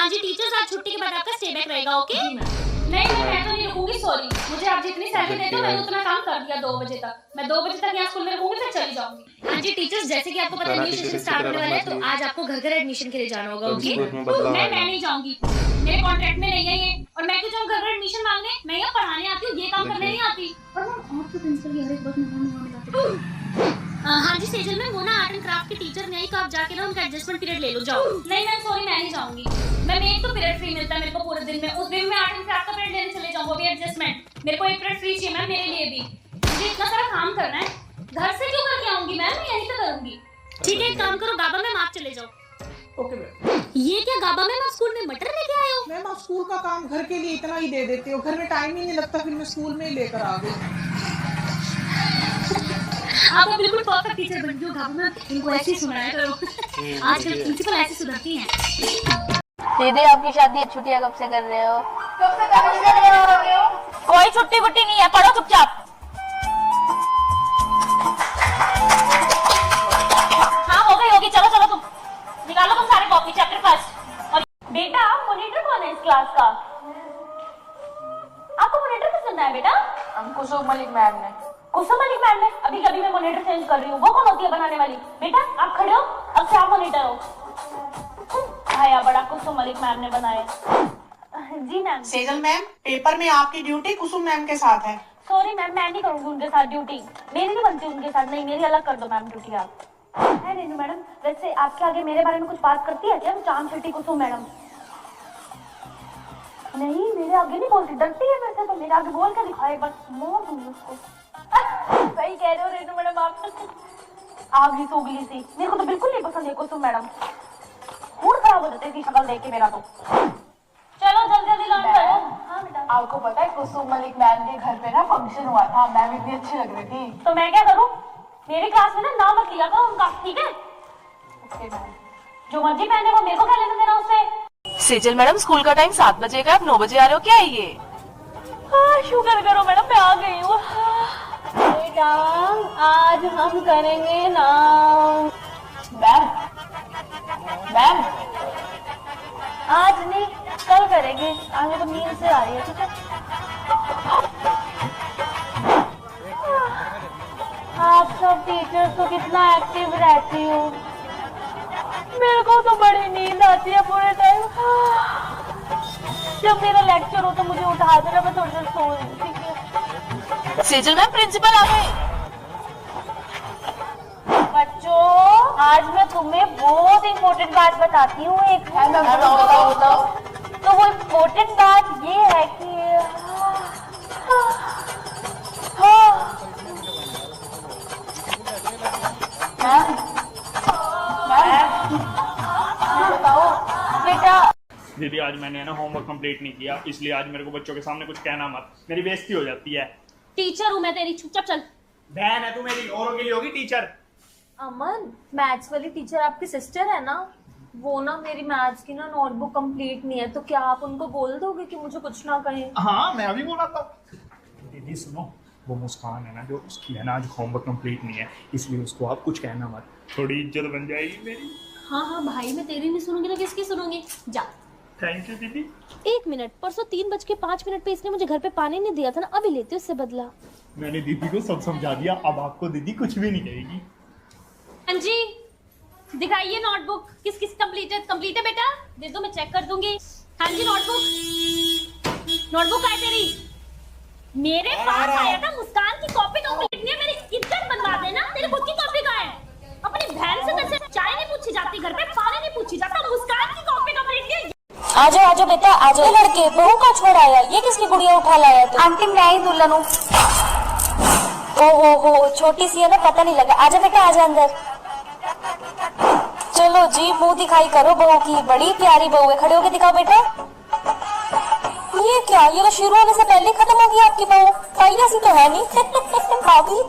हाँ जी टीचर्स, आज छुट्टी के बाद आपका स्टे बैक रहेगा, ओके? नहीं मैं तो नहीं रुकूंगी, सॉरी। मुझे आप जितनी सैलरी देते हो मैंने उतना काम कर दिया 2 बजे तक। मैं 2 बजे तक यहाँ स्कूल में रुकूंगी, फिर चली जाऊंगी। हाँ जी टीचर्स, जैसे कि आपको पता है न्यू सेशन स्टार्ट होने वाला है, तो आज आपको घर घर एडमिशन के लिए जाना होगा, ओके? मैं नहीं जाऊंगी, मेरे कॉन्ट्रैक्ट में नहीं है ये। और मैं क्यों जाऊँ घर घर एडमिशन मांगने? मैं यहाँ पढ़ाने आती हूँ, ये काम करने नहीं आती। और आपके प्रिंसिपल की हर एक बात में हाँ जी सेजल में वो ना आर्ट एंड क्राफ्ट की टीचर नहीं, तो आप जाके ना उनका एडजस्टमेंट पीरियड ले लो, जाओ। नहीं मैं सॉरी, मैं नहीं जाऊंगी। मैं एक तो पीरियड फ्री मिलता है मेरे को पूरे दिन में, उस दिन में आर्ट एंड क्राफ्ट का पीरियड लेने चले जाऊँ, वो भी एडजस्टमेंट। मेरे को एक पीरियड फ्री चाहिए मैम, मेरे लिए भी। मुझे इतना सारा काम करना है, घर से क्यों करके आऊंगी मैम, मैं यहीं पे करूंगी। ठीक है एक काम करो गाबा मैम, आप चले जाओ। Okay ma'am. ये क्या गाबा मैम, आप स्कूल में मटर लेके आए हो? मैम आप स्कूल का काम घर के लिए इतना ही दे देते हो, घर में टाइम ही नहीं लगता, फिर मैं स्कूल में ही लेकर आ गई। आप बिल्कुल परफेक्ट टीचर बन गए हो गाबा मैम, इनको ऐसे ही सुनाया करो। आजकल प्रिंसिपल ऐसे सुधारती हैं। दीदी आपकी शादी छुट्टियां कब से कर रहे हो? कोई छुट्टी वुट्टी नहीं है, पढ़ो चुपचाप। हाँ होगी, चलो चलो तुम निकालो तुम सारे कॉपी, चैप्टर फर्स्ट। और बेटा मॉनिटर कौन है इस क्लास का? आपको मॉनिटर किसने बनाया बेटा? हमको कुसुम मलिक मैम ने। कुसुम मलिक मैम ने? अभी कभी मैं मॉनिटर चेंज कर रही हूँ, वो कौन होती है बनाने वाली? बेटा आप खड़े हो, अब से आप मॉनिटर हो। आया बड़ा कुसुम मलिक मैम ने बनाया। जी मैम। सेजल मैम, पेपर में आपकी ड्यूटी कुसुम मैम के साथ है। सॉरी मैम, मैं नहीं करूंगी उनके साथ ड्यूटी, मेरी नहीं बनती उनके साथ। नहीं मेरी अलग कर दो मैम ड्यूटी आप। है रेनू मैडम, वैसे आपके आगे मेरे बारे में कुछ बात करती है क्या चांद छुट्टी कुसुम मैडम? नहीं मेरे आगे नहीं बोलती, डरती है मेरे से, तो मेरे आगे बोल के दिखाए, बस मोह दूंगी उसको। सही कह रहे हो रेनू मैडम आप। आगली सोगली सी, मेरे को तो बिल्कुल नहीं पसंद है कुसुम मैडम, मूड खराब हो जाता है इसकी शक्ल देख के मेरा तो। चलो जल्दी जल्दी लर्न करो। हाँ बेटा। आपको पता है कुसुम मलिक मैम के घर पे ना फंक्शन हुआ था, मैम इतनी अच्छी लग रही थी। तो मैं क्या करूं? मेरी क्लास में ना नाम मत लिया करो उनका, ठीक है? Okay ma'am. जो मर्जी पहने वो, मेरे को क्या लेना देना उससे? सेजल मैडम स्कूल का टाइम 7 बजे का, आप 9 बजे आ रहे हो, क्या है ये? हाँ शुक्र करो मैडम मैं आ गई हूँ। बेटा आज हम करेंगे नाम। मैम मैम आज नहीं कल करेंगे, आज मेरे को नींद से आ रही है, ठीक है? आप सब टीचर्स तो कितना एक्टिव रहती हो, मेरे को तो बड़ी नींद आती है पूरे टाइम। जब मेरा लेक्चर हो तो मुझे उठा देना, मैं थोड़ी देर सो रही हूँ, ठीक है? सेजल मैम प्रिंसिपल आ गए। बच्चों आज मैं तुम्हें बहुत इम्पोर्टेंट बात बताती हूँ एक। बताओ। तो वो इम्पोर्टेंट बात ये है कि बताओ बेटा। दीदी आज मैंने ना होमवर्क कंप्लीट नहीं किया, इसलिए आज मेरे को बच्चों के सामने कुछ कहना मत, मेरी बेइज्जती हो जाती है। टीचर हूँ मैं तेरी, चुपचाप चल। बहन है तू मेरी, औरों के लिए होगी टीचर। अमन मैथ्स वाली टीचर आपकी सिस्टर है ना, वो ना मेरी मैथ्स की ना नोटबुक कंप्लीट नहीं है, तो क्या आप उनको बोल दोगे कि मुझे कुछ ना कहें? हाँ मैं अभी बोला था। दीदी सुनो, वो मुस्कान है ना जो उसकी है ना आज होमवर्क कंप्लीट नहीं है, इसलिए उसको आप कुछ कहना मत, थोड़ी इज्जत बन जाएगी मेरी। हाँ हाँ भाई मैं तेरी नहीं सुनूंगी तो किसकी सुनूंगी, जा। थैंक यू दीदी। 1 मिनट, परसों 3:05 पे इसने मुझे घर पे पानी नहीं दिया था ना, अभी लेते उससे बदला। मैंने दीदी को सब समझा दिया, अब आपको दीदी कुछ भी नहीं कहेगी। हाँ जी दिखाइए नोटबुक, किस किस कंप्लीट है बेटा, दे दो मैं चेक कर दूंगी। हाँ जी नोटबुक है तेरी? मेरे पास आया था मुस्कान की कॉपी कंप्लीट नहीं है, मेरी इज्जत बनवा देना। तेरी खुद की कॉपी कहाँ है? अपनी बहन से वैसे चाय नहीं पूछी जाती, घर पे पानी नहीं पूछी जाता, मुस्कान की कॉपी कंप्लीट नहीं है। आजो बेटा आजो। लड़के बहू का छोड़ा आया, ये किसकी गुड़िया उठा लाया तू? आंटी मैं आई दुल्हन हूँ। ओ छोटी सी है ना, पता नहीं लगा। आजा बेटा आजा अंदर। चलो जी मुंह दिखाई करो बहू की, बड़ी प्यारी बहू है, खड़े होके दिखाओ बेटा। ये क्या, ये तो शुरू होने से पहले खत्म हो गई आपकी बहू, पहिया सी तो है नहीं। भाभी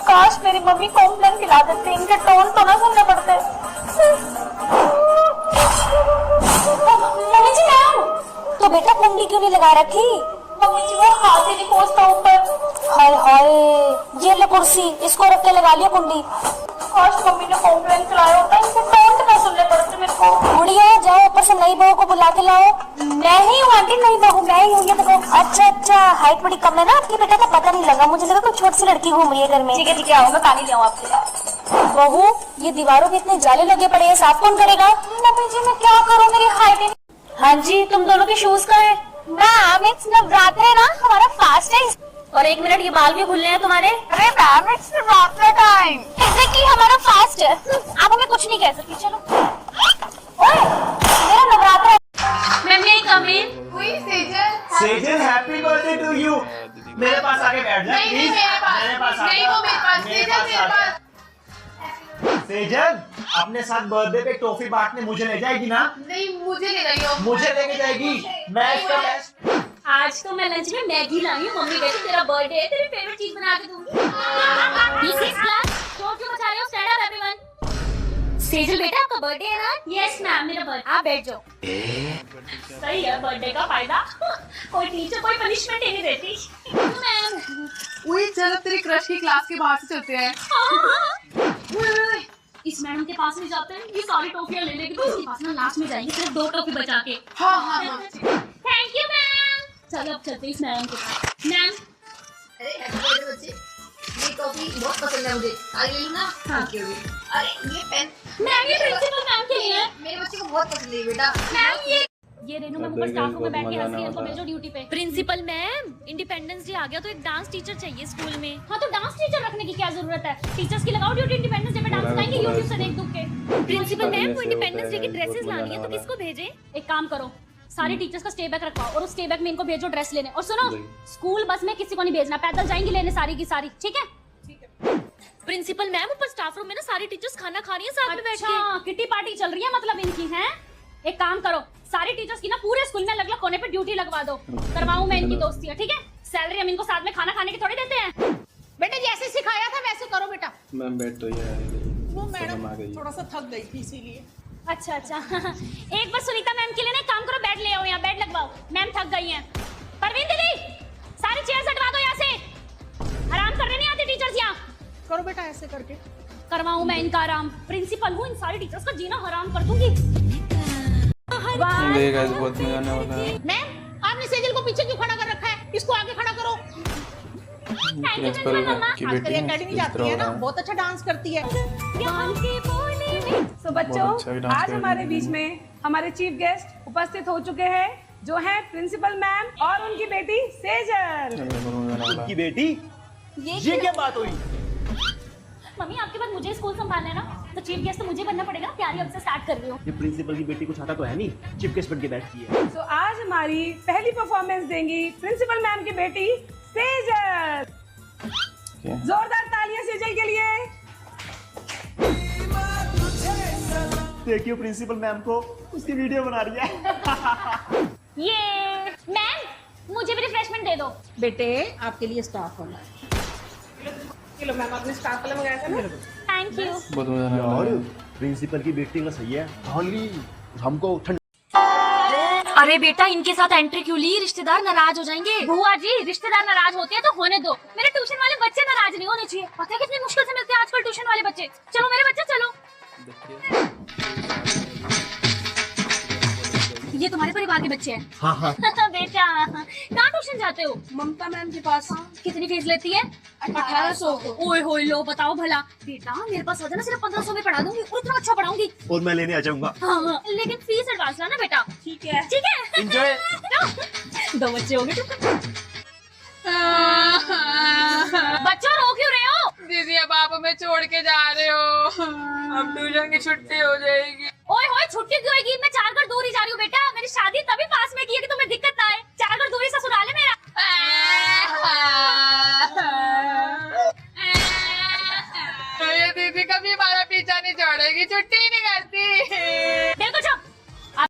काश मेरी मम्मी कॉम्प्लेन खिला देते, इनके टोन तो ना सुनने पड़ते। मम्मी जी मैम, तो बेटा कुंडी क्यों नहीं लगा रखी? मम्मी जी वो हाथ ही नहीं पहुंचता ऊपर। हाय हाय, ये ले कुर्सी, इसको रख के लगा लिया कुंडी। फर्स्ट मम्मी ने कॉम्प्लेन चलाया होता है, इनको टोंट ना सुनने पड़ते मेरे को। गुड़िया जाओ ऊपर से नई बहू को बुला के लाओ। मैं ही हूँ आंटी, नई बहू मैं ही हूँ। ये देखो। अच्छा हाइट बड़ी कम है ना आपकी, बेटा का पता नहीं लगा, मुझे लगा कोई छोटी सी लड़की घूम रही है घर में। ठीक है आओ, मैं पानी ले आऊँ आपके लिए। बहू ये दीवारों के इतने जाले लगे पड़े हैं, साफ कौन करेगा? मम्मी जी मैं क्या करूँ, मेरी हाइट ही। हाँ जी तुम दोनों के शूज कहाँ है? मैम इट्स नवरात्र है ना, हमारा फास्ट है। और 1 मिनट ये बाल भी खुलने हैं तुम्हारे। अरे मैम इट्स नवरात्र टाइम, जैसे कि हमारा फास्ट है। आप हमें कुछ नहीं कह सकती। चलो ओए मेरा नवरात्र है। मैम यही come in. Sejal happy birthday to you. मेरे पास आके बैठ जा प्लीज। मेरे पास आ। सेजल अपने साथ बर्थडे पे टॉफी बांटने मुझे ले जाएगी ना? नहीं मुझे ले रही हो, मुझे लेके जाएगी। मैं इसका बेस्ट। आज तो मैं लंच में मैगी लाई हूँ। मम्मी कहती तेरा बर्थडे है, तेरी फेवरेट चीज बना के दूंगी। शोर क्यों मचा रहे हो? Stand up everyone. सेजल बेटा आपका बर्थडे है ना? यस मैम मेरा बर्थडे। आप बैठ जाओ। सही है बर्थडे का फायदा। कोई टीचर कोई पनिशमेंट ही नहीं देती। मैम वही चलो तेरी क्रश की क्लास के बाहर से चलते हैं। इस मैडम के पास में जाते हैं, ये सारी टॉफियां ले लेगी, तो इसके पास में लास्ट में जाएंगे सिर्फ 2 टॉफी बचा के। हाँ थैंक यू मैम। चलो अब चलते हैं इस मैडम के पास। मैम अरे हैप्पी बर्थडे बच्चे, ये टॉफी बहुत पसंद है मुझे, आज ले लूं ना? हाँ। अरे ये पेन मैम ये प्रिंसिपल मैम के लिए है। मेरे बच्चे को बहुत पसंद है बेटा। मैम ये रेनू मैम ऊपर स्टाफ रूम में बैठ के हंस रही है, इनको भेजो ड्यूटी पे। प्रिंसिपल मैम इंडिपेंडेंस डे आ गया तो एक डांस टीचर चाहिए स्कूल में। हाँ तो डांस टीचर रखने की क्या जरूरत है? टीचर्स की लगाओ ड्यूटी, इंडिपेंडेंस डे पे डांस सिखाएंगे यूट्यूब से देख के। प्रिंसिपल मैम को इंडिपेंडेंस डे की ड्रेसेस लानी है तो किसको भेजें? एक काम करो, सारी टीचर्स का स्टे बैक रखवाओ और उस स्टे बैक में इनको भेजो ड्रेस लेने। और सुनो स्कूल बस में किसी को नहीं भेजना, पैदल जाएंगी लेने सारी की सारी। ठीक है प्रिंसिपल मैम ऊपर स्टाफ रूम में ना सारी टीचर्स खाना खा रही हैं साथ में बैठ के। अच्छा किटी पार्टी चल रही है मतलब इनकी है। एक काम करो, सारी टीचर्स की ना पूरे स्कूल में अलग अलग कोने पे ड्यूटी लगवा दो, करवाऊं मैं इनकी दोस्ती है। ठीक है सैलरी हम इनको साथ में खाना खाने की थोड़ी देते हैं। बेटा जैसे सिखाया था वैसे करो बेटा। मैम बैठ तो ये वो मैडम थोड़ा सा थक गई थी इसीलिए। अच्छा एक बार सुनीता मैम के लिए ना काम करो, बेड ले आओ, यहाँ बेड लगवाओ, मैम थक गई हैं। परवीन दीदी सारी चेयर हटवा दो यहाँ से, आराम करने नहीं आते टीचर्स यहाँ। करो बेटा ऐसे करके करवाऊं मैं इनका आराम, प्रिंसिपल हूँ, इन सारी टीचर्स का जीना हराम कर दूंगी। बहुत मजा आने वाला है। मैम आपने सेजल को पीछे क्यों खड़ा कर रखा है? इसको आगे खड़ा करो। प्रिंसिपल की आजकल बेटी एकेडमी जाती है ना, बहुत अच्छा डांस करती है। तो बच्चों आज हमारे बीच में हमारे चीफ गेस्ट उपस्थित हो चुके हैं जो है प्रिंसिपल मैम और उनकी बेटी सेजल। की बेटी ये क्या बात हुई? मम्मी आपके बाद मुझे स्कूल संभालना है ना, तो चीफ गेस्ट तो मुझे बनना पड़ेगा। प्यारी अब से स्टार्ट कर रही हूँ। ये प्रिंसिपल की बेटी कुछ आता तो है नहीं, चीफ गेस्ट बन के बैठती है। तो आज हमारी पहली परफॉर्मेंस देंगी प्रिंसिपल मैम की बेटी सेजल। जोरदार तालियां सेजल के लिए। देखियो प्रिंसिपल मैम को, उसकी वीडियो बना रही है। ये मैम मुझे भी रिफ्रेशमेंट दे दो। बेटे आपके लिए स्टाफ वाला है। चलो मैम आपने स्टाफ वाला मंगाया था ना। Thank you. बहुत मजा आने वाला है। प्रिंसिपल की बेटी का सही है, हमको अरे बेटा इनके साथ एंट्री क्यों ली? रिश्तेदार नाराज हो जाएंगे। बुआ जी रिश्तेदार नाराज होते हैं तो होने दो, मेरे ट्यूशन वाले बच्चे नाराज नहीं होने चाहिए। पता है कितनी मुश्किल से मिलते हैं आजकल ट्यूशन वाले बच्चे। चलो मेरे बच्चे चलो। ये तुम्हारे परिवार के बच्चे हैं? हाँ। बेटा कहाँ ट्यूशन जाते हो? ममता मैम के पास। कितनी फीस लेती है? 1800। ओए होए लो बताओ भला। बेटा मेरे पास होता ना सिर्फ 1500 में पढ़ा दूंगी और इतना अच्छा पढ़ाऊंगी। और मैं लेने आ जाऊंगा। हाँ लेकिन फीस एडवांस लाना बेटा। ठीक है एंजॉय। 2 बच्चे हो गए। बच्चों रो क्यों रहे हो? दीदी अब आप हमें छोड़ के जा रहे हो, अब ट्यूशन की छुट्टी हो जाएगी। ओए होए छुट्टी क्यों होगी? मैं 4 घर दूर ही जा रही हूँ बेटा। मेरी शादी तभी पास में की है कि तुम्हें दिक्कत ना आए। 4 घर दूरी ससुराल है मेरा। ये दीदी कभी हमारा पीछा नहीं छोड़ेगी, छुट्टी ही नहीं करती।